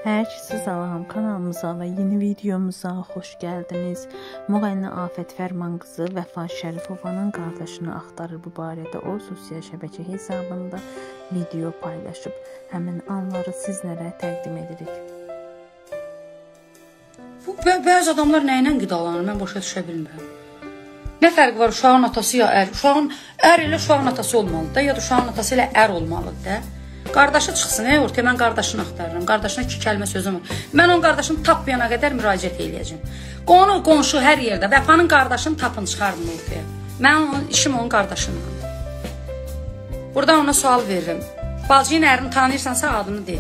Hər kəsə salam, kanalımıza və yeni videomuza xoş gəldiniz. Müğənni Afət Fərman qızı Vəfa Şərifovanın qardaşını axtarır. Bu barədə o sosial şəbəkə hesabında video paylaşıb. Həmin anları sizlərə təqdim edirik. Bəzi adamlar nə ilə qidalanır, mən başa düşə bilmirəm. Nə fərqi var uşağın atası ya ər? Ər ilə uşağın atası olmalıdır da, ya da uşağın atası ilə ər olmalıdır da. Qardaşı çıxsın, ortaya mən qardaşını axtarıram. Qardaşına 2 kəlmə sözüm var. Mən onun qardaşını tapmayana qədər müraciət eləyəcəm. Qonşu hər yerdə. Vəfanın qardaşını tapın, çıxarın ortaya. Mən işim onun qardaşınla. Buradan ona sual veririm. Bacının ərini tanıyırsansa adını de.